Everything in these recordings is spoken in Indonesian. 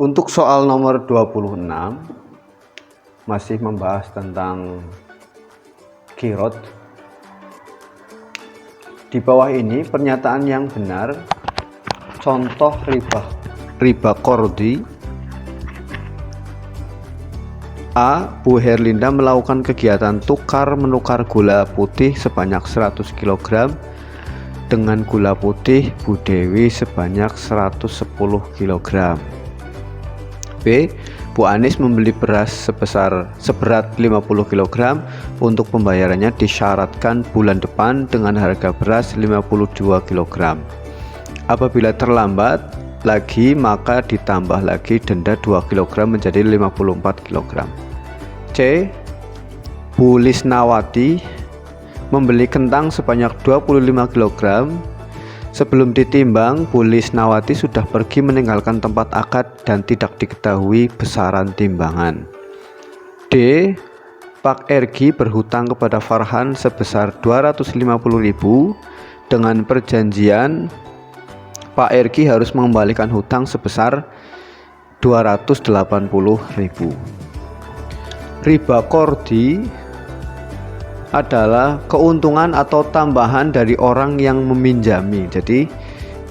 Untuk soal nomor 26 masih membahas tentang qirot. Di bawah ini pernyataan yang benar. Contoh riba qardi. A. Bu Herlinda melakukan kegiatan tukar-menukar gula putih sebanyak 100 kg dengan gula putih Bu Dewi sebanyak 110 kg. B. Bu Anis membeli beras seberat 50 kg untuk pembayarannya disyaratkan bulan depan dengan harga beras 52 kg. Apabila terlambat lagi maka ditambah lagi denda 2 kg menjadi 54 kg. C. Bu Lisnawati membeli kentang sebanyak 25 kg. Sebelum ditimbang, Bu Lisnawati sudah pergi meninggalkan tempat akad dan tidak diketahui besaran timbangan. D. Pak Ergi berhutang kepada Farhan sebesar 250.000 dengan perjanjian Pak Ergi harus mengembalikan hutang sebesar 280.000. Riba qardi adalah keuntungan atau tambahan dari orang yang meminjami. Jadi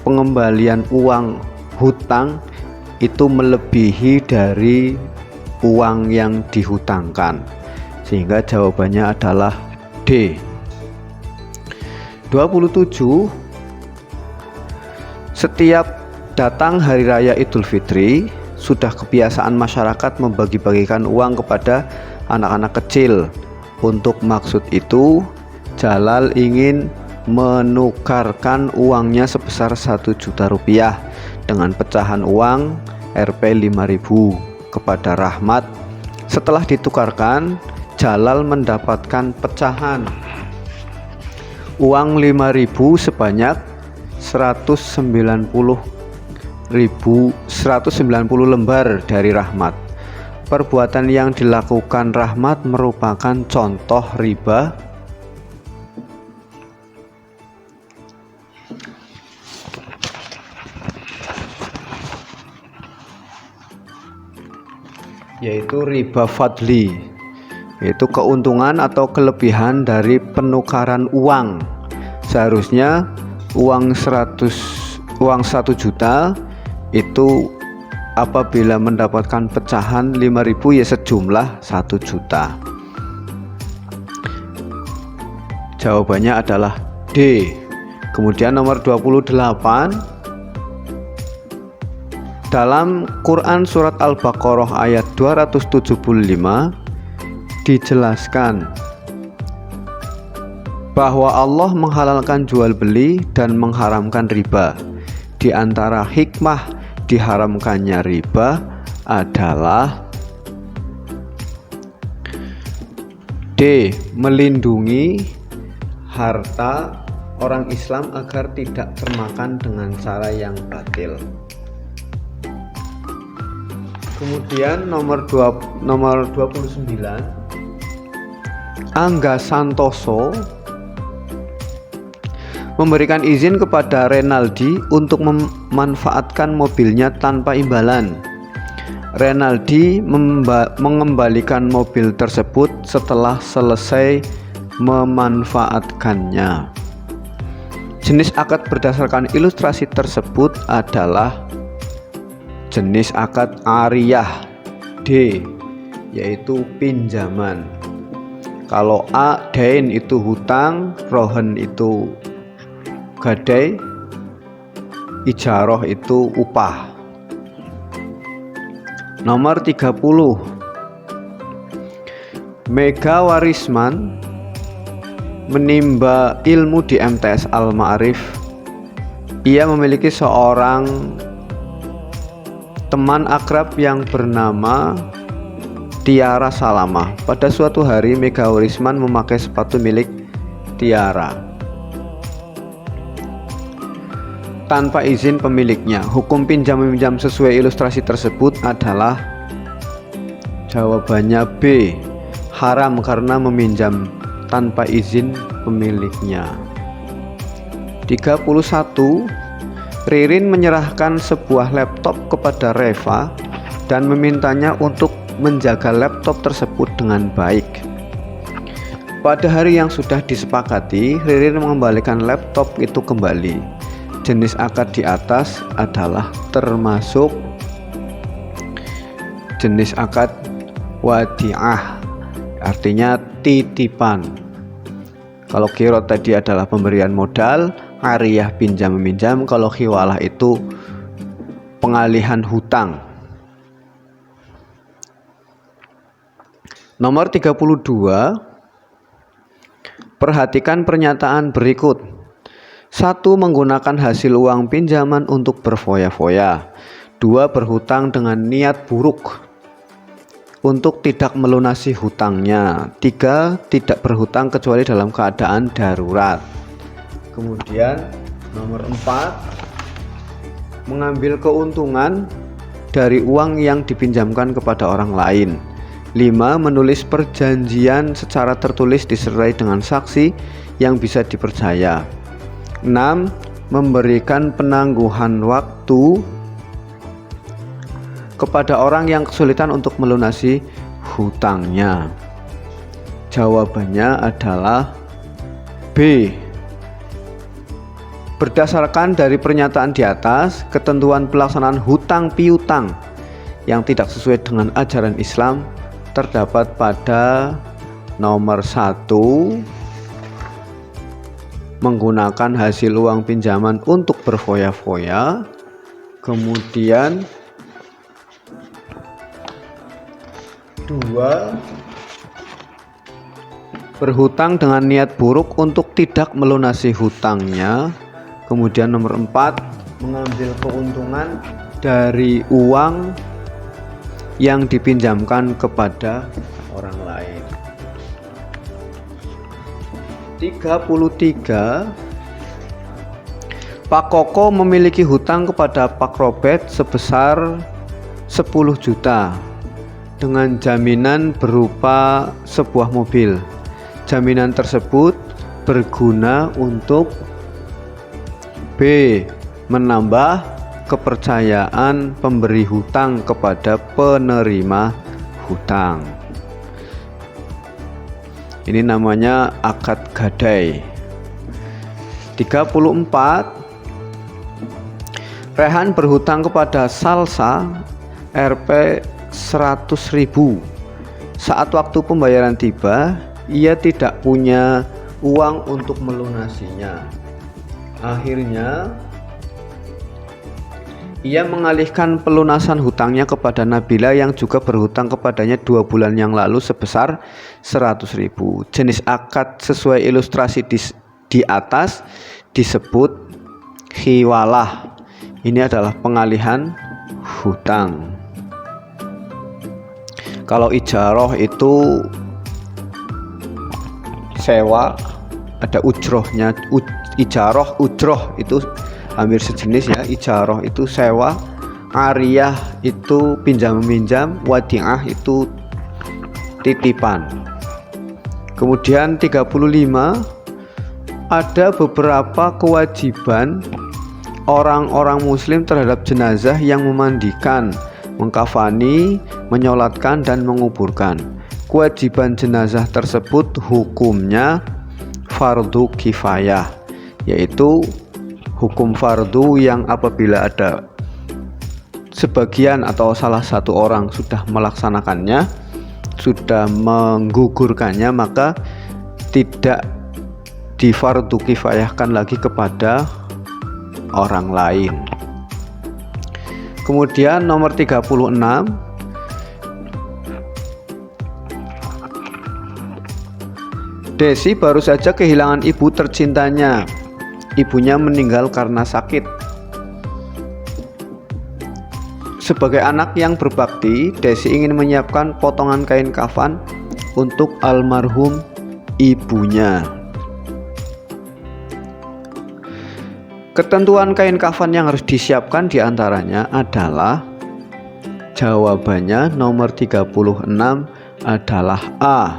pengembalian uang hutang itu melebihi dari uang yang dihutangkan, sehingga jawabannya adalah D. 27. Setiap datang hari raya Idul Fitri, sudah kebiasaan masyarakat membagi-bagikan uang kepada anak-anak kecil. Untuk maksud itu, Jalal ingin menukarkan uangnya sebesar 1 juta rupiah dengan pecahan uang Rp5.000 kepada Rahmat. Setelah ditukarkan, Jalal mendapatkan pecahan uang 5.000 sebanyak 190 lembar dari Rahmat. Perbuatan yang dilakukan Rahmat merupakan contoh riba yaitu riba fadli, yaitu keuntungan atau kelebihan dari penukaran uang. Seharusnya uang 1 juta itu apabila mendapatkan pecahan 5.000 ya sejumlah 1 juta. Jawabannya adalah D. Kemudian nomor 28. Dalam Quran surat Al-Baqarah ayat 275 dijelaskan bahwa Allah menghalalkan jual beli dan mengharamkan riba. Di antara hikmah diharamkannya riba adalah D. Melindungi harta orang Islam agar tidak termakan dengan cara yang batil. Kemudian nomor 29. Angga Santoso memberikan izin kepada Renaldi untuk memanfaatkan mobilnya tanpa imbalan. Renaldi mengembalikan mobil tersebut setelah selesai memanfaatkannya. Jenis akad berdasarkan ilustrasi tersebut adalah jenis akad ariyah. D. Yaitu pinjaman. Kalau A, dain itu hutang, rohen itu gadai, ijaroh itu upah. Nomor 30. Mega Warisman menimba ilmu di MTS Al-Ma'arif. Ia memiliki seorang teman akrab yang bernama Tiara Salamah. Pada suatu hari Mega Warisman memakai sepatu milik Tiara tanpa izin pemiliknya. Hukum pinjam-meminjam sesuai ilustrasi tersebut adalah jawabannya B. Haram karena meminjam tanpa izin pemiliknya. 31. Ririn menyerahkan sebuah laptop kepada Reva dan memintanya untuk menjaga laptop tersebut dengan baik. Pada hari yang sudah disepakati, Ririn mengembalikan laptop itu kembali. Jenis akad di atas adalah termasuk jenis akad wadi'ah, artinya titipan. Kalau qirot tadi adalah pemberian modal, ariyah pinjam meminjam, kalau khiwalah itu pengalihan hutang. Nomor 32, perhatikan pernyataan berikut. 1. Menggunakan hasil uang pinjaman untuk berfoya-foya. 2. Berhutang dengan niat buruk untuk tidak melunasi hutangnya. 3. Tidak berhutang kecuali dalam keadaan darurat. Kemudian nomor 4, mengambil keuntungan dari uang yang dipinjamkan kepada orang lain. 5. Menulis perjanjian secara tertulis disertai dengan saksi yang bisa dipercaya. 6. Memberikan penangguhan waktu kepada orang yang kesulitan untuk melunasi hutangnya. Jawabannya adalah B. Berdasarkan dari pernyataan di atas, ketentuan pelaksanaan hutang piutang yang tidak sesuai dengan ajaran Islam terdapat pada nomor 1, menggunakan hasil uang pinjaman untuk berfoya-foya. Kemudian 2, berhutang dengan niat buruk untuk tidak melunasi hutangnya. Kemudian nomor 4, mengambil keuntungan dari uang yang dipinjamkan kepada orang lain. 33, Pak Koko memiliki hutang kepada Pak Robert sebesar 10 juta dengan jaminan berupa sebuah mobil. Jaminan tersebut berguna untuk B. Menambah kepercayaan pemberi hutang kepada penerima hutang. Ini namanya akad gadai. 34, Rehan berhutang kepada Salsa Rp 100.000. Saat waktu pembayaran tiba, ia tidak punya uang untuk melunasinya. Akhirnya ia mengalihkan pelunasan hutangnya kepada Nabila yang juga berhutang kepadanya 2 bulan yang lalu sebesar 100.000. Jenis akad sesuai ilustrasi di atas disebut khiwalah. Ini adalah pengalihan hutang. Kalau ijaroh itu sewa, ada ujrohnya. Ijaroh, ujroh itu hampir sejenis ya. Ijaroh itu sewa, ariyah itu pinjam meminjam, wadi'ah itu titipan. Kemudian 35, ada beberapa kewajiban orang-orang muslim terhadap jenazah yang memandikan, mengkafani, menyolatkan dan menguburkan. Kewajiban jenazah tersebut hukumnya fardu kifayah, yaitu hukum fardu yang apabila ada sebagian atau salah satu orang sudah melaksanakannya, sudah menggugurkannya, maka tidak difardu kifayahkan lagi kepada orang lain. Kemudian nomor 36, Desi baru saja kehilangan ibu tercintanya. Ibunya meninggal karena sakit. Sebagai anak yang berbakti, Desi ingin menyiapkan potongan kain kafan untuk almarhum ibunya. Ketentuan kain kafan yang harus disiapkan diantaranya adalah, jawabannya nomor 36 adalah A.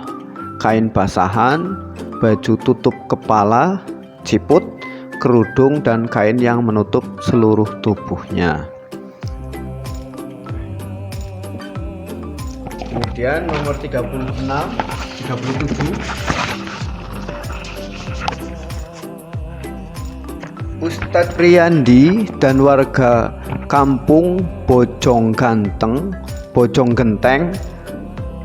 Kain basahan, baju tutup kepala, ciput, kerudung, dan kain yang menutup seluruh tubuhnya. Kemudian nomor 37 Ustadz Riyandi dan warga kampung Bojongganteng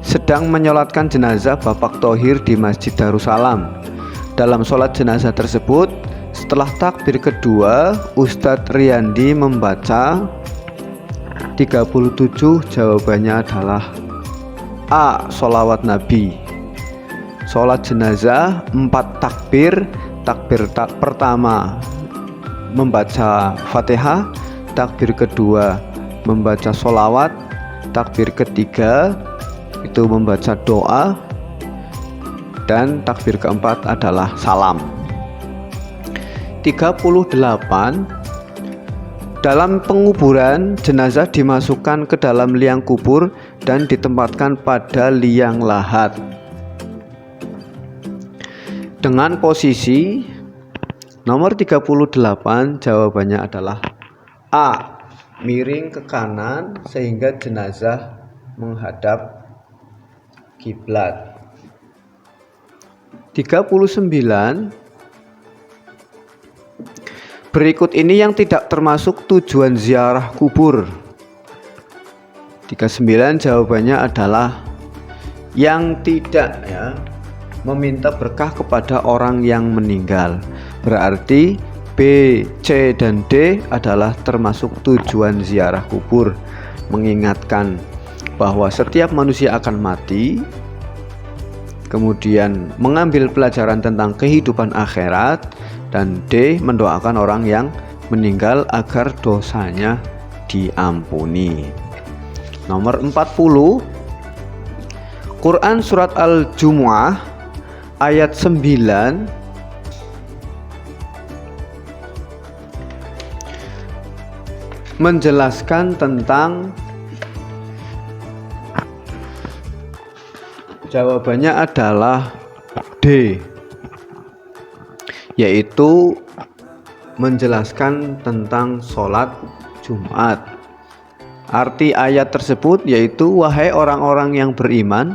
sedang menyolatkan jenazah Bapak Thohir di Masjid Darussalam. Dalam sholat jenazah tersebut, setelah takbir kedua, Ustadz Riyandi membaca 37. Jawabannya adalah A. Sholawat Nabi. Sholat jenazah 4 takbir. Takbir pertama membaca Fatihah, takbir kedua membaca sholawat, takbir ketiga itu membaca doa, dan takbir keempat adalah salam. 38. Dalam penguburan, jenazah dimasukkan ke dalam liang kubur dan ditempatkan pada liang lahat dengan posisi nomor 38. Jawabannya adalah A. Miring ke kanan sehingga jenazah menghadap kiblat. 39. Berikut ini yang tidak termasuk tujuan ziarah kubur. 39 jawabannya adalah yang tidak meminta berkah kepada orang yang meninggal. Berarti B, C, dan D adalah termasuk tujuan ziarah kubur, mengingatkan bahwa setiap manusia akan mati, kemudian mengambil pelajaran tentang kehidupan akhirat, dan D, mendoakan orang yang meninggal agar dosanya diampuni. Nomor 40, Quran Surat Al-Jumu'ah ayat 9 menjelaskan tentang, jawabannya adalah D, yaitu menjelaskan tentang sholat Jumat. Arti ayat tersebut yaitu, wahai orang-orang yang beriman,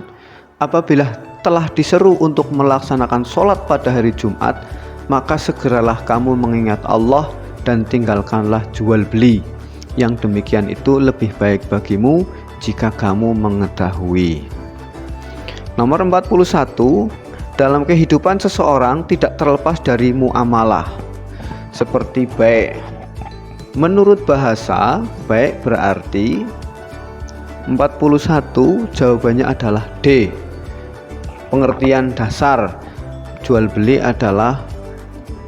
apabila telah diseru untuk melaksanakan sholat pada hari Jumat, maka segeralah kamu mengingat Allah dan tinggalkanlah jual beli. Yang demikian itu lebih baik bagimu jika kamu mengetahui. Nomor 41. Dalam kehidupan seseorang tidak terlepas dari muamalah, seperti baik. Menurut bahasa, baik berarti 41 jawabannya adalah D. Pengertian dasar jual beli adalah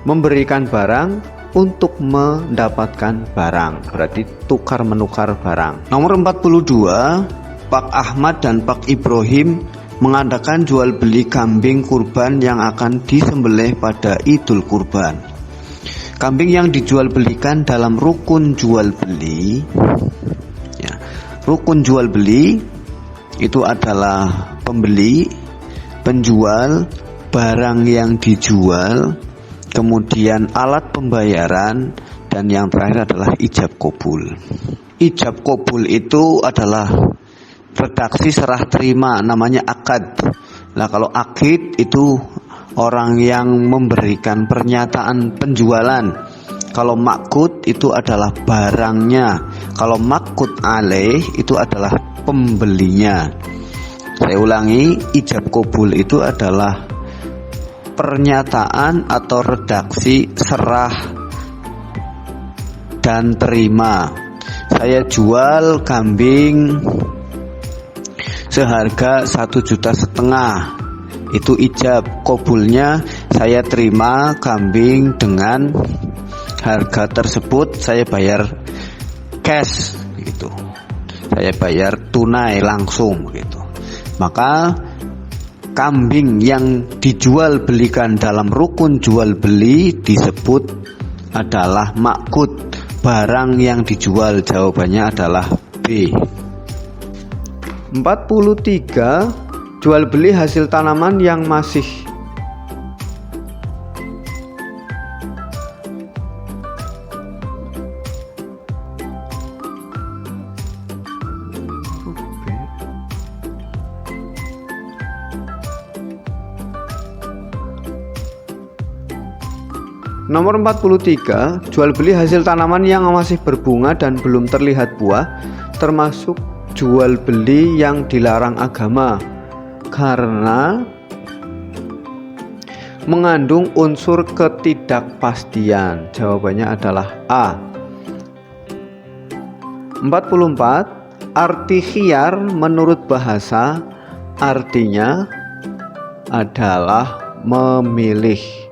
memberikan barang untuk mendapatkan barang, berarti tukar menukar barang. Nomor 42, Pak Ahmad dan Pak Ibrahim mengadakan jual beli kambing kurban yang akan disembelih pada Idul Kurban. Kambing yang dijual belikan dalam rukun jual beli, rukun jual beli itu adalah pembeli, penjual, barang yang dijual, kemudian alat pembayaran, dan yang terakhir adalah ijab kabul. Ijab kabul itu adalah redaksi serah terima, namanya akad. Nah, kalau akid itu orang yang memberikan pernyataan penjualan. Kalau makud itu adalah barangnya. Kalau makud alaih itu adalah pembelinya. Saya ulangi, ijab kabul itu adalah pernyataan atau redaksi serah dan terima. Saya jual kambing seharga 1,5 juta. Itu ijab kabulnya, saya terima kambing dengan harga tersebut, saya bayar cash gitu. Saya bayar tunai langsung gitu. Maka kambing yang dijual belikan dalam rukun jual beli disebut adalah makud, barang yang dijual. Jawabannya adalah B. 43, jual beli hasil tanaman yang masih Nomor 43, jual beli hasil tanaman yang masih berbunga dan belum terlihat buah, termasuk jual beli yang dilarang agama karena mengandung unsur ketidakpastian. Jawabannya adalah A. 44, arti khiyar menurut bahasa artinya adalah memilih.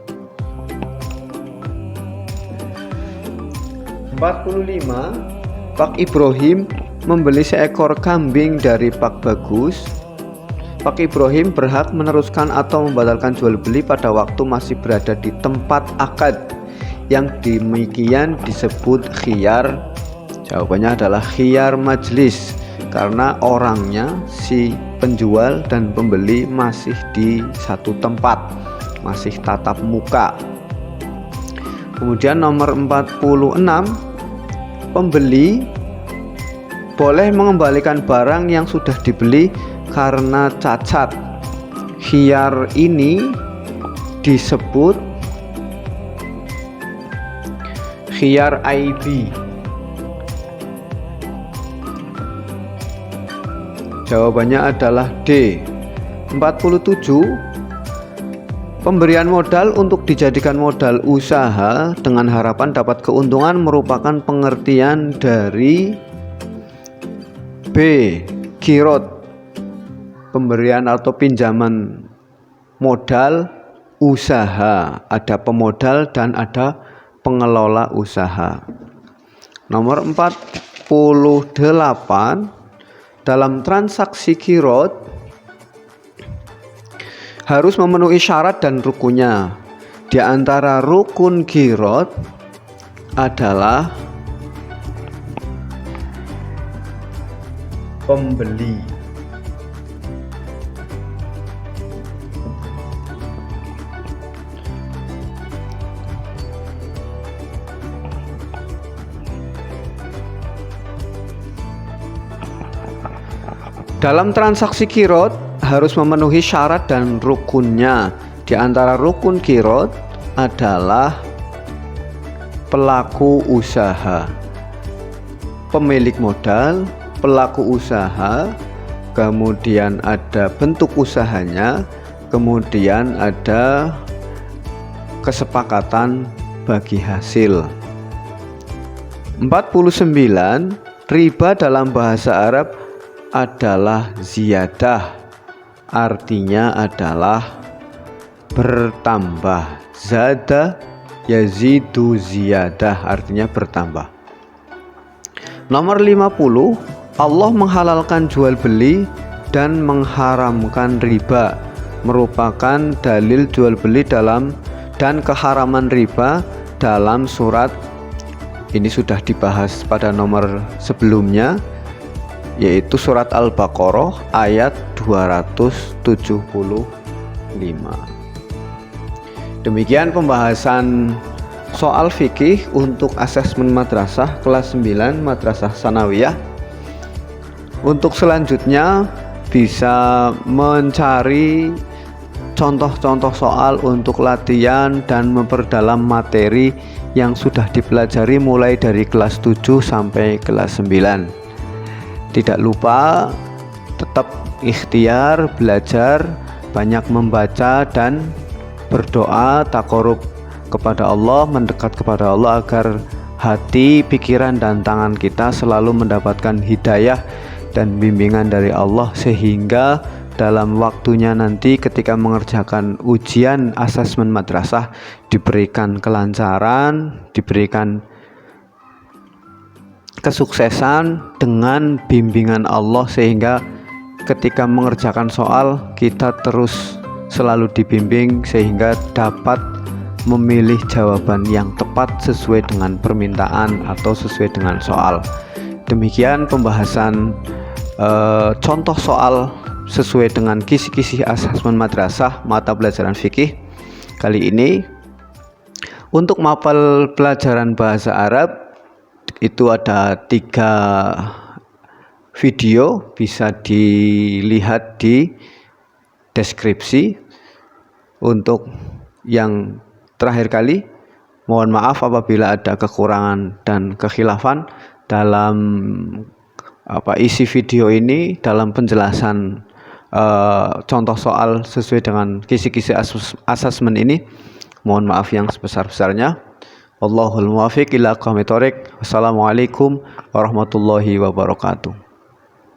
45, Pak Ibrahim membeli seekor kambing dari Pak Bagus. Pak Ibrahim berhak meneruskan atau membatalkan jual beli pada waktu masih berada di tempat akad. Yang demikian disebut khiyar. Jawabannya adalah khiyar majlis, karena orangnya si penjual dan pembeli masih di satu tempat, masih tatap muka. Kemudian nomor 46, pembeli boleh mengembalikan barang yang sudah dibeli karena cacat. Khiyar ini disebut khiyar aibi. Jawabannya adalah D. 47, pemberian modal untuk dijadikan modal usaha dengan harapan dapat keuntungan merupakan pengertian dari B. Kirot, pemberian atau pinjaman modal usaha. Ada pemodal dan ada pengelola usaha. Nomor 48, dalam transaksi kirot harus memenuhi syarat dan rukunnya. Di antara rukun kirot adalah pembeli. Dalam transaksi kirot harus memenuhi syarat dan rukunnya. Di antara rukun kirot adalah pelaku usaha, pemilik modal, pelaku usaha, kemudian ada bentuk usahanya, kemudian ada kesepakatan bagi hasil. 49, riba dalam bahasa Arab adalah ziyadah, artinya adalah bertambah. Zada yazidu ziyadah, artinya bertambah. Nomor 50, Allah menghalalkan jual beli dan mengharamkan riba, merupakan dalil jual beli dalam dan keharaman riba dalam surat ini sudah dibahas pada nomor sebelumnya, yaitu surat Al-Baqarah ayat 275. Demikian pembahasan soal fikih untuk asesmen madrasah kelas 9 Madrasah Tsanawiyah. Untuk selanjutnya bisa mencari contoh-contoh soal untuk latihan dan memperdalam materi yang sudah dipelajari mulai dari kelas 7 sampai kelas 9. Tidak lupa tetap ikhtiar belajar, banyak membaca dan berdoa takarub kepada Allah, mendekat kepada Allah agar hati, pikiran dan tangan kita selalu mendapatkan hidayah dan bimbingan dari Allah, sehingga dalam waktunya nanti ketika mengerjakan ujian asesmen madrasah diberikan kelancaran, diberikan kesuksesan dengan bimbingan Allah, sehingga ketika mengerjakan soal kita terus selalu dibimbing sehingga dapat memilih jawaban yang tepat sesuai dengan permintaan atau sesuai dengan soal. Demikian pembahasan contoh soal sesuai dengan kisi-kisi asesmen madrasah mata pelajaran fikih kali ini. Untuk mapel pelajaran bahasa Arab itu ada 3 video, bisa dilihat di deskripsi. Untuk yang terakhir kali, Mohon maaf apabila ada kekurangan dan kekhilafan dalam isi video ini, dalam penjelasan contoh soal sesuai dengan kisi-kisi asesmen ini. Mohon maaf yang sebesar-besarnya. Wallahul muwaffiq ila aqwamit thoriq. Wassalamualaikum warahmatullahi wabarakatuh.